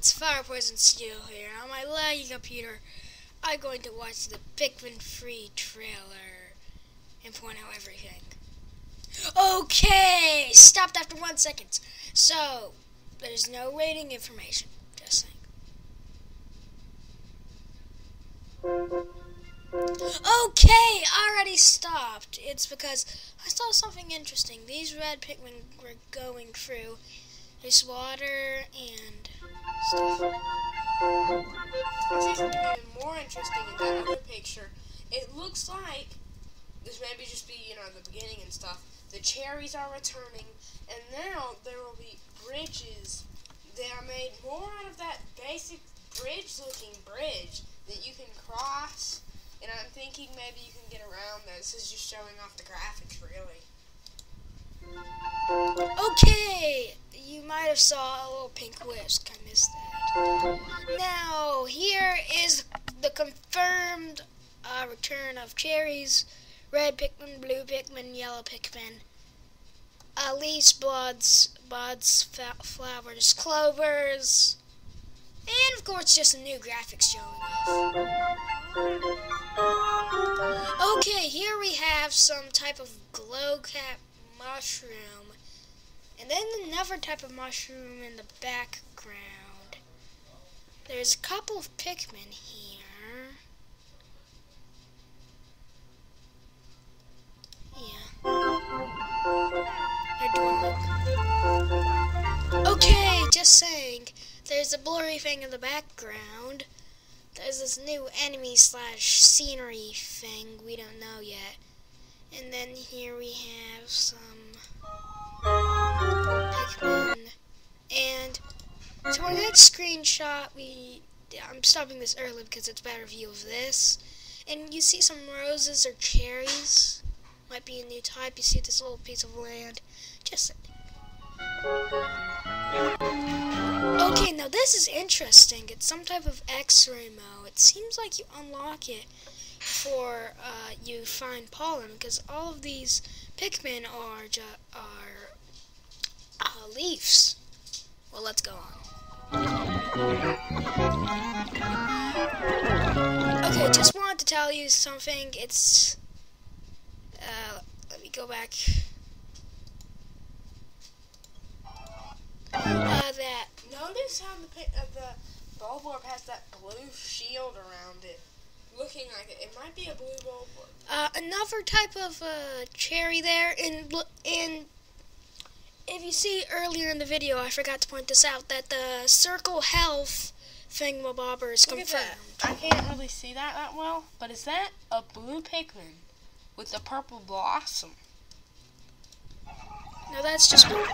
it's Fire Poison Steel here, and on my laggy computer, I'm going to watch the Pikmin free trailer and point out everything. Okay, stopped after 1 second. So, there's no rating information, just saying. Okay, already stopped. It's because I saw something interesting. These red Pikmin were going through this water and stuff. I see something even more interesting in that other picture. It looks like this may just be, the beginning and stuff. The cherries are returning, and now there will be bridges that are made more out of that basic bridge-looking bridge that you can cross. And I'm thinking maybe you can get around this. This is just showing off the graphics, really. Okay, you might have saw a little pink whisk. I missed that. Now, here is the confirmed return of cherries, red Pikmin, blue Pikmin, yellow Pikmin, leaves, buds, flowers, clovers, and of course just a new graphics showing off. Okay, here we have some type of glow cap mushroom, and then another type of mushroom in the background. There's a couple of Pikmin here. Yeah. They're doing okay, just saying. There's a blurry thing in the background. There's this new enemy / scenery thing we don't know yet. And then here we have some Pikmin. And so our next screenshot, I'm stopping this early because it's a better view of this. And you see some roses or cherries. Might be a new type. You see this little piece of land. Just okay, now this is interesting. It's some type of X-ray mode. It seems like you unlock it before you find pollen, because all of these Pikmin are leaves. Well, let's go on. Okay, just wanted to tell you something. It's let me go back. That. Notice how the Bulborb has that blue shield around it, looking like it. It might be a blue Bulborb. Another type of cherry there, and if you see earlier in the video, I forgot to point this out, that the circle health thingamabobber is confirmed. I can't really see that well, but is that a blue Pikmin with a purple blossom? No, that's just one.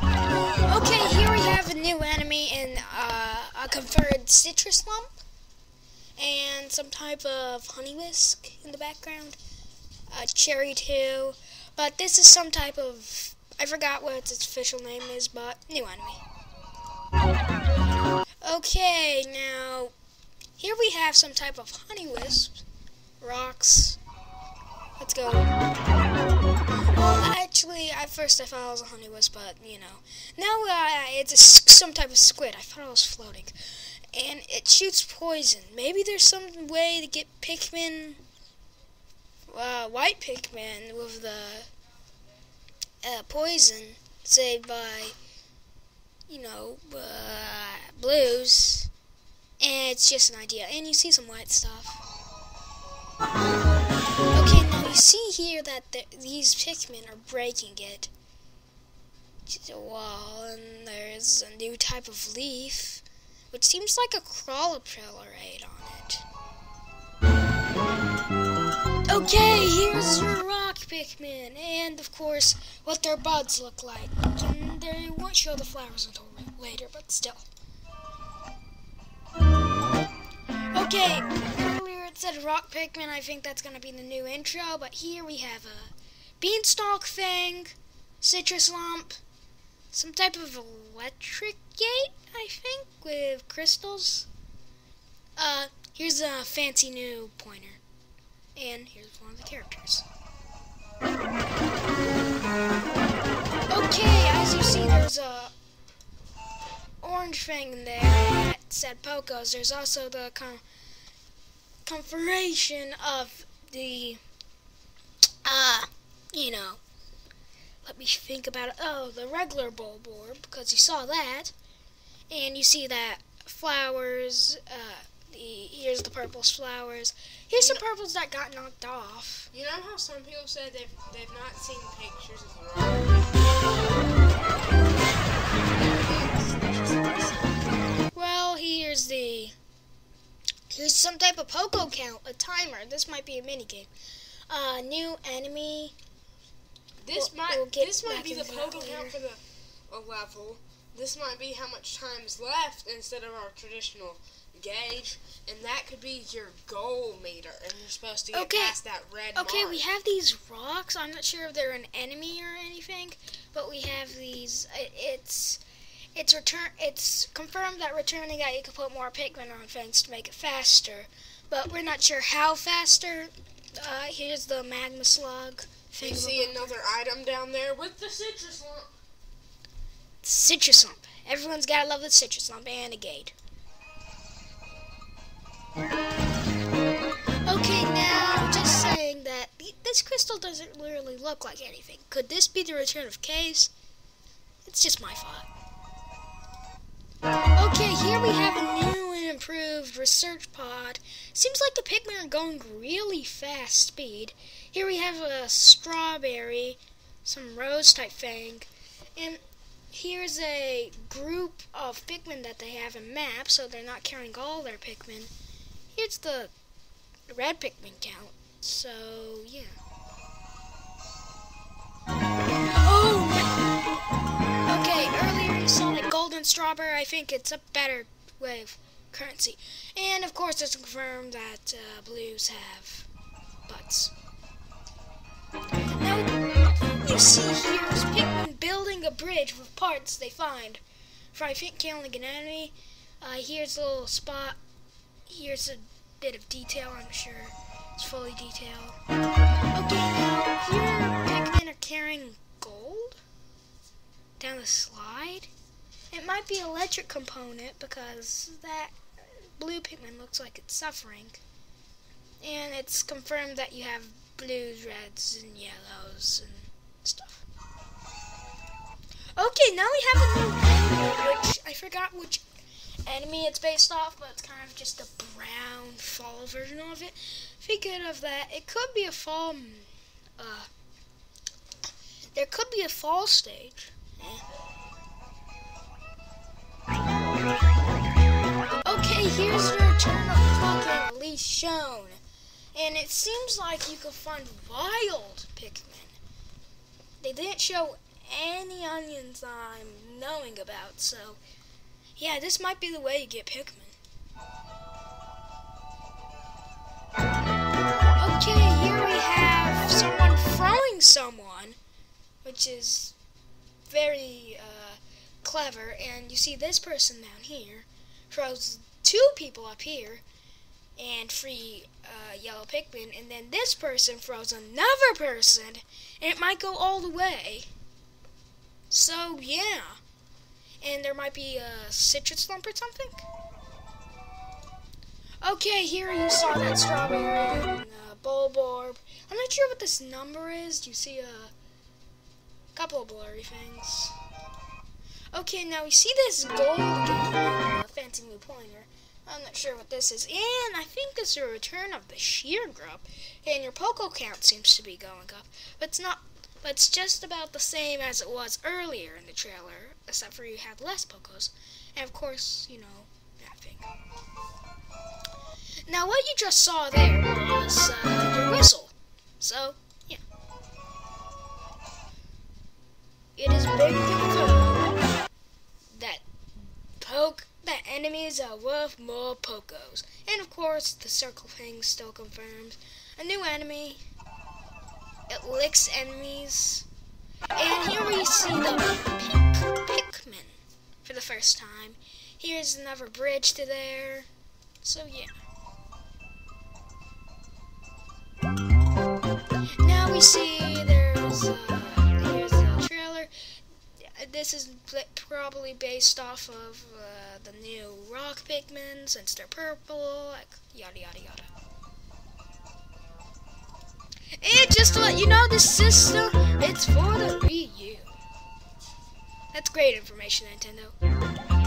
Okay, here we have a new enemy in a converted citrus lump and some type of honey whisk in the background. Cherry too, but this is some type of, I forgot what its official name is, but new enemy. Okay, now here we have some type of honey wisp, rocks. Let's go. Well, actually, at first I thought it was a honey wisp, but, now it's some type of squid. I thought it was floating. And it shoots poison. Maybe there's some way to get Pikmin, white Pikmin with the poison saved by, blues. And it's just an idea. And you see some white stuff. Okay, now you see here that these Pikmin are breaking it to the wall, and there's a new type of leaf, which seems like a crawler-pillarate on it. Okay, here's your rock Pikmin, and of course, what their buds look like. And they won't show the flowers until later, but still. Okay, earlier it said rock Pikmin. I think that's going to be the new intro, but here we have a beanstalk thing, citrus lump, some type of electric gate, I think, with crystals. Here's a fancy new pointer, and here's one of the characters. Okay, as you see, there's a orange thing in there that said Pokos, there's also the configuration of the, you know, let me think about it. Oh, the regular Bulborb, because you saw that, and you see that flowers. Here's the purple's flowers. Here's some purples that got knocked off. You know how some people said they've not seen pictures of the rock? Well, here's some type of Poco count, a timer. This might be a mini game. New enemy. This might be the Poco count for the level. This might be how much time is left instead of our traditional gauge, and that could be your goal meter, and you're supposed to get past that red mark. Okay, we have these rocks. I'm not sure if they're an enemy or anything, but we have these. It's confirmed that returning that you can put more pickmin on things to make it faster, but we're not sure how faster. Here's the magma slug. You see another item down there with the citrus lump. Citrus lump. Everyone's gotta love the citrus lump and a gate. Okay, now just saying that this crystal doesn't really look like anything. Could this be the return of caves? It's just my thought. Okay, here we have a new and improved research pod. Seems like the Pikmin are going really fast speed. Here we have a strawberry, some rose type thing, and here's a group of Pikmin that they have in maps, so they're not carrying all their Pikmin. Here's the red Pikmin count, so yeah. Oh! Okay, earlier you saw like golden strawberry. I think it's a better way of currency. And of course it's confirmed that blues have butts. Now, you see here is Pikmin building a bridge with parts they find for, I think, killing an enemy. Here's a little spot. Here's a bit of detail, I'm sure. It's fully detailed. Okay, now here Pikmin are carrying gold down the slide. It might be an electric component because that blue Pikmin looks like it's suffering. And it's confirmed that you have blues, reds, and yellows and stuff. Okay, now we have a new enemy, which I forgot which enemy it's based off, but it's kind of just a brown fall version of it. Thinking of that, it could be a fall. There could be a fall stage. Okay, here's the return of fucking at least shown. And it seems like you could find wild Pikmin. They didn't show any onions I'm knowing about, so yeah, this might be the way you get Pikmin. Okay, here we have someone throwing someone, which is very clever, and you see this person down here throws 2 people up here and 3 yellow Pikmin, and then this person throws another person, and it might go all the way. So yeah, and there might be a citrus lump or something. Okay, here you saw that strawberry and Bulborb. I'm not sure what this number is. You see a couple of blurry things. Okay, now we see this gold again, a fancy new pointer. I'm not sure what this is. And I think this is a return of the sheer group. And your Poco count seems to be going up. But it's not. But it's just about the same as it was earlier in the trailer, except for you had less Pocos. And of course, you know, that thing. Now what you just saw there was your whistle. So, yeah. It is big confirmed that enemies are worth more Pocos. And of course, the circle thing still confirms. A new enemy. It licks enemies. And here we see the Pikmin for the first time. Here's another bridge to there. So yeah. Now we see here's a trailer. This is probably based off of the new rock Pikmin since they're purple, like yada yada yada. And just to let you know, this system, it's for the Wii U. That's great information, Nintendo.